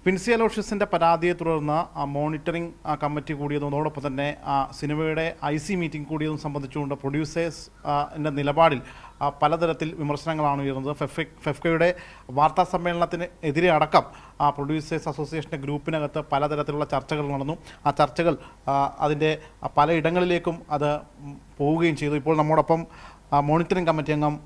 പിൻസി അലോഷ്യസിൻ്റെ പരാതിയെ തുടർന്ന് monitoring committee കൂടിയതും അതോടൊപ്പം തന്നെ സിനിമയുടെ IC മീറ്റിംഗ് കൂടിയതും സംബന്ധിച്ചുകൊണ്ട് പ്രൊഡ്യൂസേഴ്സിൻ്റെ നിലപാടിൽ പലതരത്തിൽ വിമർശനങ്ങളാണ് ഉയർന്നത്. ഫെഫ്കയുടെ വാർത്താ സമ്മേളനത്തിന് എതിരെ അടക്കം പ്രൊഡ്യൂസേഴ്സ് അസോസിയേഷൻ്റെ ഗ്രൂപ്പിനകത്ത് പലതരത്തിലുള്ള ചർച്ചകൾ നടന്നു. ആ ചർച്ചകൾ അതിൻ്റെ പലയിടങ്ങളിലേക്കും അത് പോവുകയും ചെയ്തു. ഇപ്പോൾ നമ്മോടൊപ്പം മോണിറ്ററിംഗ് കമ്മിറ്റി അംഗം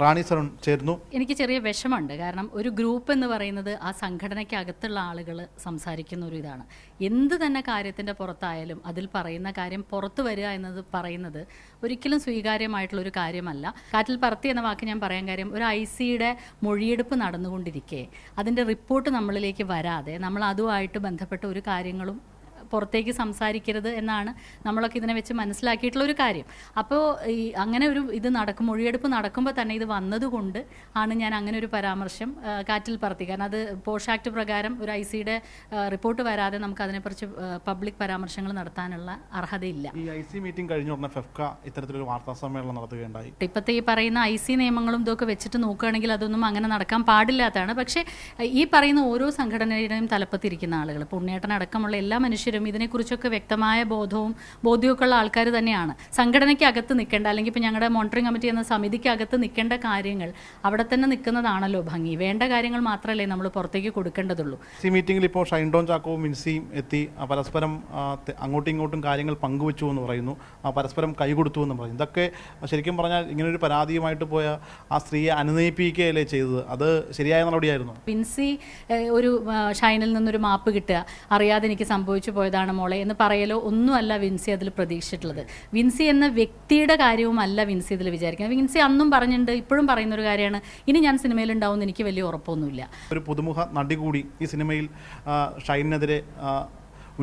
റാണി സരുൺ ചേർന്നു. എനിക്ക് ചെറിയ വിഷമമുണ്ട്. കാരണം ഒരു ഗ്രൂപ്പ് എന്ന് പറയുന്നത് ആ സംഘടനയ്ക്കകത്തുള്ള ആളുകൾ സംസാരിക്കുന്ന ഒരു ഇതാണ്. എന്ത് തന്നെ കാര്യത്തിൻ്റെ പുറത്തായാലും അതിൽ പറയുന്ന കാര്യം പുറത്തു വരിക എന്നത് പറയുന്നത് ഒരിക്കലും സ്വീകാര്യമായിട്ടുള്ളൊരു കാര്യമല്ല. കാറ്റിൽ പറത്തി എന്ന വാക്ക് ഞാൻ പറയാൻ കാര്യം, ഒരു ICയുടെ മൊഴിയെടുപ്പ് നടന്നുകൊണ്ടിരിക്കെ അതിൻ്റെ റിപ്പോർട്ട് നമ്മളിലേക്ക് വരാതെ നമ്മൾ അതുമായിട്ട് ബന്ധപ്പെട്ട ഒരു കാര്യങ്ങളും പുറത്തേക്ക് സംസാരിക്കരുത് എന്നാണ് നമ്മളൊക്കെ ഇതിനെ വെച്ച് മനസ്സിലാക്കിയിട്ടുള്ള ഒരു കാര്യം. അപ്പോൾ അങ്ങനെ ഒരു ഇത് മൊഴിയെടുപ്പ് നടക്കുമ്പോൾ തന്നെ ഇത് വന്നതുകൊണ്ട് ആണ് ഞാൻ അങ്ങനെ ഒരു പരാമർശം കാറ്റിൽ പറത്തി. കാരണം അത് പോഷ് ആക്ട് പ്രകാരം ഒരു ICയുടെ റിപ്പോർട്ട് വരാതെ നമുക്ക് അതിനെക്കുറിച്ച് പബ്ലിക് പരാമർശങ്ങൾ നടത്താനുള്ള അർഹതയില്ല. ഈ IC മീറ്റിംഗ് കഴിഞ്ഞ ഉടനെ ഫെഫ്ക ഇത്തരത്തിലൊരു വാർത്താ സമ്മേളനം നടത്തുകയുണ്ടായി. ഇപ്പോഴത്തെ ഈ പറയുന്ന IC നിയമങ്ങളും ഇതൊക്കെ വെച്ചിട്ട് നോക്കുകയാണെങ്കിൽ അതൊന്നും അങ്ങനെ നടക്കാൻ പാടില്ലാത്തതാണ്. പക്ഷേ ഈ പറയുന്ന ഓരോ സംഘടനയുടെയും തലപ്പത്തിരിക്കുന്ന ആളുകൾ, പുണ്യേട്ടനടക്കമുള്ള എല്ലാ മനുഷ്യരും ഇതിനെക്കുറിച്ചൊക്കെ വ്യക്തമായ ബോധ്യമൊക്കെ ഉള്ള ആൾക്കാർ തന്നെയാണ്. സംഘടനയ്ക്ക് അകത്ത് നിൽക്കേണ്ട, അല്ലെങ്കിൽ ഇപ്പോൾ ഞങ്ങളുടെ മോണിറ്ററിംഗ് കമ്മിറ്റി എന്ന സമിതിക്ക് അകത്ത് നിൽക്കേണ്ട കാര്യങ്ങൾ അവിടെ തന്നെ നിൽക്കുന്നതാണല്ലോ ഭംഗി. വേണ്ട കാര്യങ്ങൾ മാത്രമല്ലേ നമ്മൾ പുറത്തേക്ക് കൊടുക്കേണ്ടതുള്ളൂ. ഈ മീറ്റിംഗിൽ ഇപ്പോൾ ഷൈൻ ടോം ചാക്കോവും മിൻസിയും എത്തി പരസ്പരം അങ്ങോട്ടും ഇങ്ങോട്ടും കാര്യങ്ങൾ പങ്കുവെച്ചു എന്ന് പറയുന്നു, പരസ്പരം കൈകൊടുത്തു എന്ന് പറയുന്നു. ഇതൊക്കെ ശരിക്കും പറഞ്ഞാൽ ഇങ്ങനൊരു പരാതിയുമായിട്ട് പോയ ആ സ്ത്രീയെ അനുനയിപ്പിക്കുകയല്ലേ ചെയ്തത്? അത് ശരിയായ നടപടിയായിരുന്നു? മിൻസി ഒരു ഷൈനിൽ നിന്നൊരു മാപ്പ് കിട്ടുക, അറിയാതെ എനിക്ക് സംഭവിച്ചു പോയതാണ് മോളെ എന്ന് പറയലോ ഒന്നുമല്ല വിൻസി അതിൽ പ്രതീക്ഷിച്ചിട്ടുള്ളത്. വിൻസി എന്ന വ്യക്തിയുടെ കാര്യവുമല്ല വിൻസി ഇതിൽ വിചാരിക്കുന്നത്. വിൻസി അന്നും പറഞ്ഞിട്ടുണ്ട്, ഇപ്പോഴും പറയുന്നൊരു കാര്യമാണ്, ഇനി ഞാൻ സിനിമയിൽ ഉണ്ടാവും എന്ന് എനിക്ക് വലിയ ഉറപ്പൊന്നുമില്ല. ഒരു പുതുമുഖ നടി കൂടി ഈ സിനിമയിൽ ഷൈനെതിരെ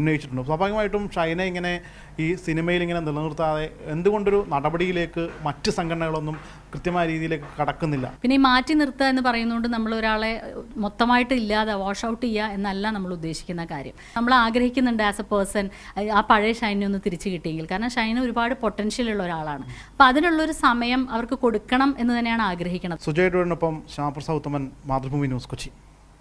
ഉന്നയിച്ചിട്ടുണ്ട്. സ്വാഭാവികമായിട്ടും ഷൈനെ ഇങ്ങനെ ഈ സിനിമയിൽ ഇങ്ങനെ നിലനിർത്താതെ എന്തുകൊണ്ടൊരു നടപടിയിലേക്ക് മറ്റ് സംഘടനകളൊന്നും കൃത്യമായ രീതിയിലേക്ക് കടക്കുന്നില്ല? പിന്നെ ഈ മാറ്റി നിർത്തുക എന്ന് പറയുന്നതുകൊണ്ട് നമ്മൾ ഒരാളെ മൊത്തമായിട്ട് ഇല്ലാതെ വാഷ് ഔട്ട് ചെയ്യുക എന്നല്ല നമ്മൾ ഉദ്ദേശിക്കുന്ന കാര്യം. നമ്മൾ ആഗ്രഹിക്കുന്നുണ്ട് ആസ് എ പേഴ്സൺ ആ പഴയ ഷൈനെ ഒന്ന് തിരിച്ചു കിട്ടിയെങ്കിൽ. കാരണം ഷൈന് ഒരുപാട് പൊട്ടൻഷ്യൽ ഉള്ള ഒരാളാണ്. അപ്പോൾ അതിനുള്ളൊരു സമയം അവർക്ക് കൊടുക്കണം എന്ന് തന്നെയാണ് ആഗ്രഹിക്കുന്നത്. സുജയുടെ ഒപ്പം ശ്യാമപ്രസാദ് ഉത്തമൻ, മാതൃഭൂമി ന്യൂസ്, കൊച്ചി.